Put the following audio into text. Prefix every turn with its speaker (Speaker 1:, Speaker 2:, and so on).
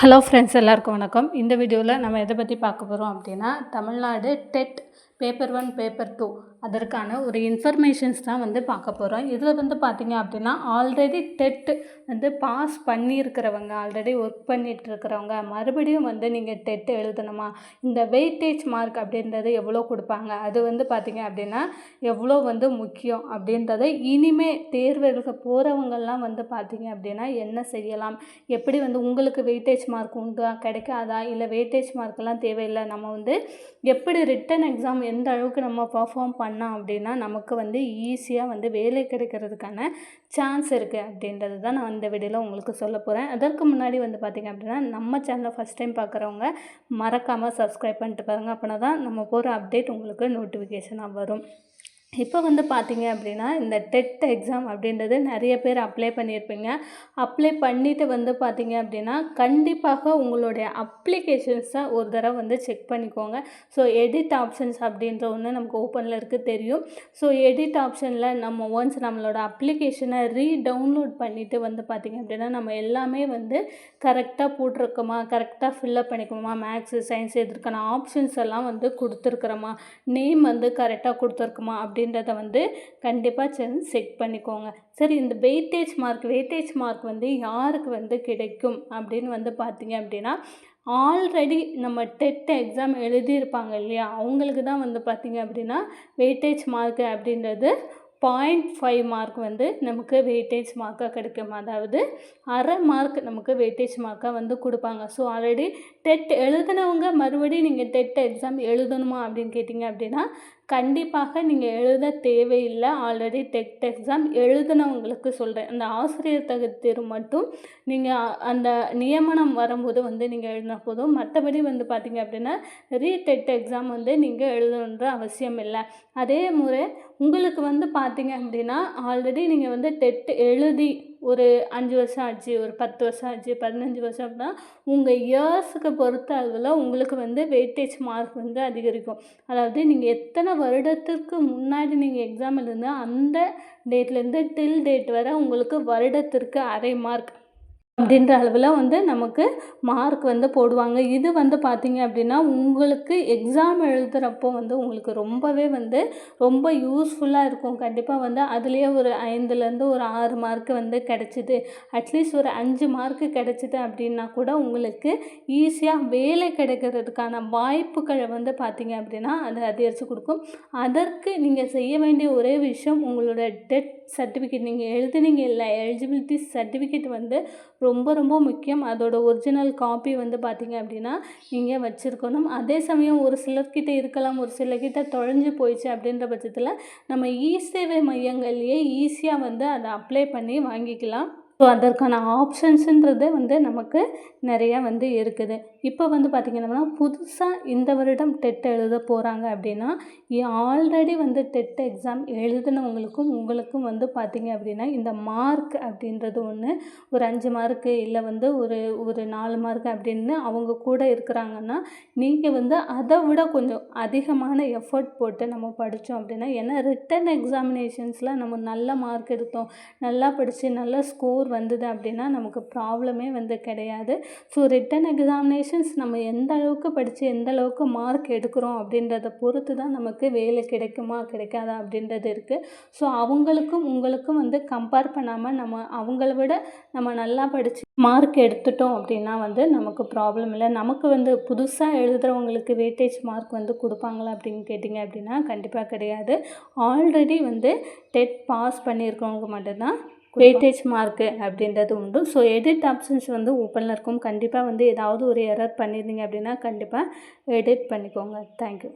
Speaker 1: Hello friends, எல்லாருக்கும் வணக்கம். இந்த வீடியோவில் நம்ம எதை பற்றி பார்க்க போகிறோம் அப்படின்னா, தமிழ்நாடு டெட் பேப்பர் 1 பேப்பர் 2 அதற்கான ஒரு இன்ஃபர்மேஷன்ஸ் தான் பார்க்க போகிறோம். இதில் பார்த்திங்க அப்படின்னா, ஆல்ரெடி டெட் பாஸ் பண்ணியிருக்கிறவங்க, ஆல்ரெடி ஒர்க் பண்ணிகிட்ருக்கிறவங்க மறுபடியும் நீங்கள் டெட் எழுதணுமா, இந்த வெயிட்டேஜ் மார்க் அப்படின்றது எவ்வளோ கொடுப்பாங்க, அது பார்த்திங்க அப்படின்னா எவ்வளோ முக்கியம் அப்படின்றத இனிமே தேர்வு எழுத போகிறவங்கெல்லாம் பார்த்திங்க அப்படின்னா என்ன செய்யலாம், எப்படி உங்களுக்கு வெயிட்டேஜ் மார்க் உண்டா கிடைக்காதா, இல்லை வெயிட்டேஜ் மார்க்கெல்லாம் தேவையில்லை, நம்ம எப்படி ரிட்டன் எக்ஸாம் எந்த அளவுக்கு நம்ம பர்ஃபார்ம் பண்ணோம் அப்படின்னா நமக்கு ஈஸியாக வேலை கிடைக்கிறதுக்கான சான்ஸ் இருக்குது அப்படின்றது தான் நான் இந்த வீடியோவில் உங்களுக்கு சொல்ல போகிறேன். அதற்கு முன்னாடி பார்த்திங்க அப்படின்னா நம்ம சேனலை ஃபஸ்ட் டைம் பார்க்குறவங்க மறக்காமல் சப்ஸ்கிரைப் பண்ணிட்டு பாருங்கள். அப்படின்னா தான் நம்ம போகிற அப்டேட் உங்களுக்கு நோட்டிஃபிகேஷனாக வரும். இப்போ பார்த்திங்க அப்படின்னா இந்த டெட் எக்ஸாம் அப்படின்றது நிறைய பேர் அப்ளை பண்ணியிருப்பீங்க. அப்ளை பண்ணிவிட்டு பார்த்திங்க அப்படின்னா கண்டிப்பாக உங்களுடைய அப்ளிகேஷன்ஸை ஒரு தடவை செக் பண்ணிக்கோங்க. ஸோ எடிட் ஆப்ஷன்ஸ் அப்படின்ற ஒன்று நமக்கு ஓப்பனில் இருக்குது தெரியும். ஸோ எடிட் ஆப்ஷனில் நம்ம ஒன்ஸ் நம்மளோட அப்ளிகேஷனை ரீடவுன்லோட் பண்ணிவிட்டு பார்த்திங்க அப்படின்னா நம்ம எல்லாமே கரெக்டாக போட்டிருக்கோமா, கரெக்டாக ஃபில்லப் பண்ணிக்கோமா, மேக்ஸு சயின்ஸ் இதற்கான ஆப்ஷன்ஸ் எல்லாம் கொடுத்துருக்குறோமா, நேம் கரெக்டாக கொடுத்துருக்குமா அப்படின்றத கண்டிப்பாக செக் பண்ணிக்கோங்க. சரி, இந்த வெயிட்டேஜ் மார்க் யாருக்கு கிடைக்கும் அப்படின்னு பார்த்திங்க அப்படின்னா, ஆல்ரெடி நம்ம டெட் எக்ஸாம் எழுதியிருப்பாங்க இல்லையா, அவங்களுக்கு தான் பார்த்திங்க அப்படின்னா வெயிட்டேஜ் மார்க்கு அப்படின்றது 0.5 மார்க் நமக்கு வெயிட்டேஜ் மார்க்காக கிடைக்கும். அதாவது அரை மார்க் நமக்கு வெயிட்டேஜ் மார்க்காக கொடுப்பாங்க. ஸோ ஆல்ரெடி டெட் எழுதினவங்க மறுபடியும் நீங்கள் டெட் எக்ஸாம் எழுதணுமா அப்படின்னு கேட்டிங்க அப்படின்னா கண்டிப்பாக நீங்கள் எழுத தேவையில்லை. ஆல்ரெடி டெட் எக்ஸாம் எழுதினவங்களுக்கு சொல்கிறேன். அந்த ஆசிரியர் தகுதி தேர்வு மட்டும் நீங்கள் அந்த நியமனம் வரும்போது நீங்கள் எழுதினா போதும். மற்றபடி பார்த்திங்க அப்படின்னா ரீடெட் எக்ஸாம் நீங்கள் எழுதணுன்ற அவசியம் இல்லை. அதே முறை உங்களுக்கு பார்த்திங்க அப்படின்னா ஆல்ரெடி நீங்கள் டெட் எழுதி ஒரு 5 வருஷம் ஆச்சு, ஒரு 10 வருஷம் ஆச்சு, 15 வருஷம் அப்படின்னா உங்கள் இயர்ஸுக்கு பொறுத்த அளவில் உங்களுக்கு வெயிட்டேஜ் மார்க் அதிகரிக்கும். அதாவது நீங்கள் எத்தனை வருடத்திற்கு முன்னாடி நீங்கள் எக்ஸாம் எழுதுனா அந்த டேட்லேருந்து டில் டேட் வரை உங்களுக்கு வருடத்திற்கு அரை மார்க் அப்படின்ற அளவில் நமக்கு மார்க் போடுவாங்க. இது பார்த்திங்க அப்படின்னா உங்களுக்கு எக்ஸாம் எழுதுகிறப்போ உங்களுக்கு ரொம்பவே ரொம்ப யூஸ்ஃபுல்லாக இருக்கும். கண்டிப்பாக அதுலேயே ஒரு 5லேருந்து ஒரு 6 மார்க்கு கிடச்சிது, அட்லீஸ்ட் ஒரு 5 மார்க்கு கிடச்சிது அப்படின்னா கூட உங்களுக்கு ஈஸியாக வேலை கிடைக்கிறதுக்கான வாய்ப்புகளை பார்த்திங்க அப்படின்னா அது அதிகரித்து கொடுக்கும். அதற்கு நீங்கள் செய்ய வேண்டிய ஒரே விஷயம், உங்களோட டெட் சர்டிஃபிகேட் நீங்கள் எழுதுனீங்க இல்லை, எலிஜிபிலிட்டி சர்டிஃபிகேட் ரொம்ப ரொம்ப முக்கியம். அதோட ஒரிஜினல் காப்பி பார்த்திங்க அப்படின்னா நீங்கள் வச்சுருக்கணும். அதே சமயம் ஒரு சிலர்கிட்ட இருக்கலாம், ஒரு சிலர்கிட்ட தொலைஞ்சு போயிடுச்சு அப்படின்ற பட்சத்தில் நம்ம சேவை மையங்கள்லேயே ஈஸியாக அதை அப்ளை பண்ணி வாங்கிக்கலாம். ஸோ அதற்கான ஆப்ஷன்ஸுன்றது நமக்கு நிறையா இருக்குது. இப்போ பார்த்திங்கன்னா புதுசாக இந்த வருடம் டெட் எழுத போகிறாங்க அப்படின்னா ஆல்ரெடி டெட் எக்ஸாம் எழுதினவங்களுக்கும் உங்களுக்கும் பார்த்திங்க அப்படின்னா இந்த மார்க் அப்படின்றது ஒன்று, ஒரு 5 மார்க்கு இல்லை ஒரு 4 மார்க் அப்படின்னு அவங்க கூட இருக்கிறாங்கன்னா நீங்கள் அதை விட கொஞ்சம் அதிகமான எஃபர்ட் போட்டு நம்ம படித்தோம் அப்படின்னா, ஏன்னா ரிட்டன் எக்ஸாமினேஷன்ஸில் நம்ம நல்ல மார்க் எடுத்தோம், நல்லா படித்து நல்ல ஸ்கோர் வந்தது அப்படின்னா நமக்கு ப்ராப்ளமே கிடையாது. ஸோ ரிட்டன் எக்ஸாமினேஷன்ஸ் நம்ம எந்த அளவுக்கு படித்து எந்த அளவுக்கு மார்க் எடுக்கிறோம் அப்படின்றத பொறுத்து தான் நமக்கு வேலை கிடைக்குமா கிடைக்காதா அப்படின்றது இருக்குது. ஸோ அவங்களுக்கும் உங்களுக்கும் கம்பேர் பண்ணாமல் நம்ம அவங்கள விட நம்ம நல்லா படித்து மார்க் எடுத்துட்டோம் அப்படின்னா நமக்கு ப்ராப்ளம் இல்லை. நமக்கு புதுசாக எழுதுகிறவங்களுக்கு வெயிட்டேஜ் மார்க் கொடுப்பாங்களா அப்படின்னு கேட்டிங்க அப்படின்னா கண்டிப்பாக கிடையாது. ஆல்ரெடி டெட் பாஸ் பண்ணியிருக்கவங்க மட்டும்தான் வெயிட்டேஜ் மார்க்கு அப்படின்றது உண்டு. ஸோ எடிட் ஆப்ஷன்ஸ் ஓப்பனில் இருக்கும். கண்டிப்பாக ஏதாவது ஒரு எரர் பண்ணியிருந்தீங்க அப்படின்னா கண்டிப்பாக எடிட் பண்ணிக்கோங்க. தேங்க்யூ.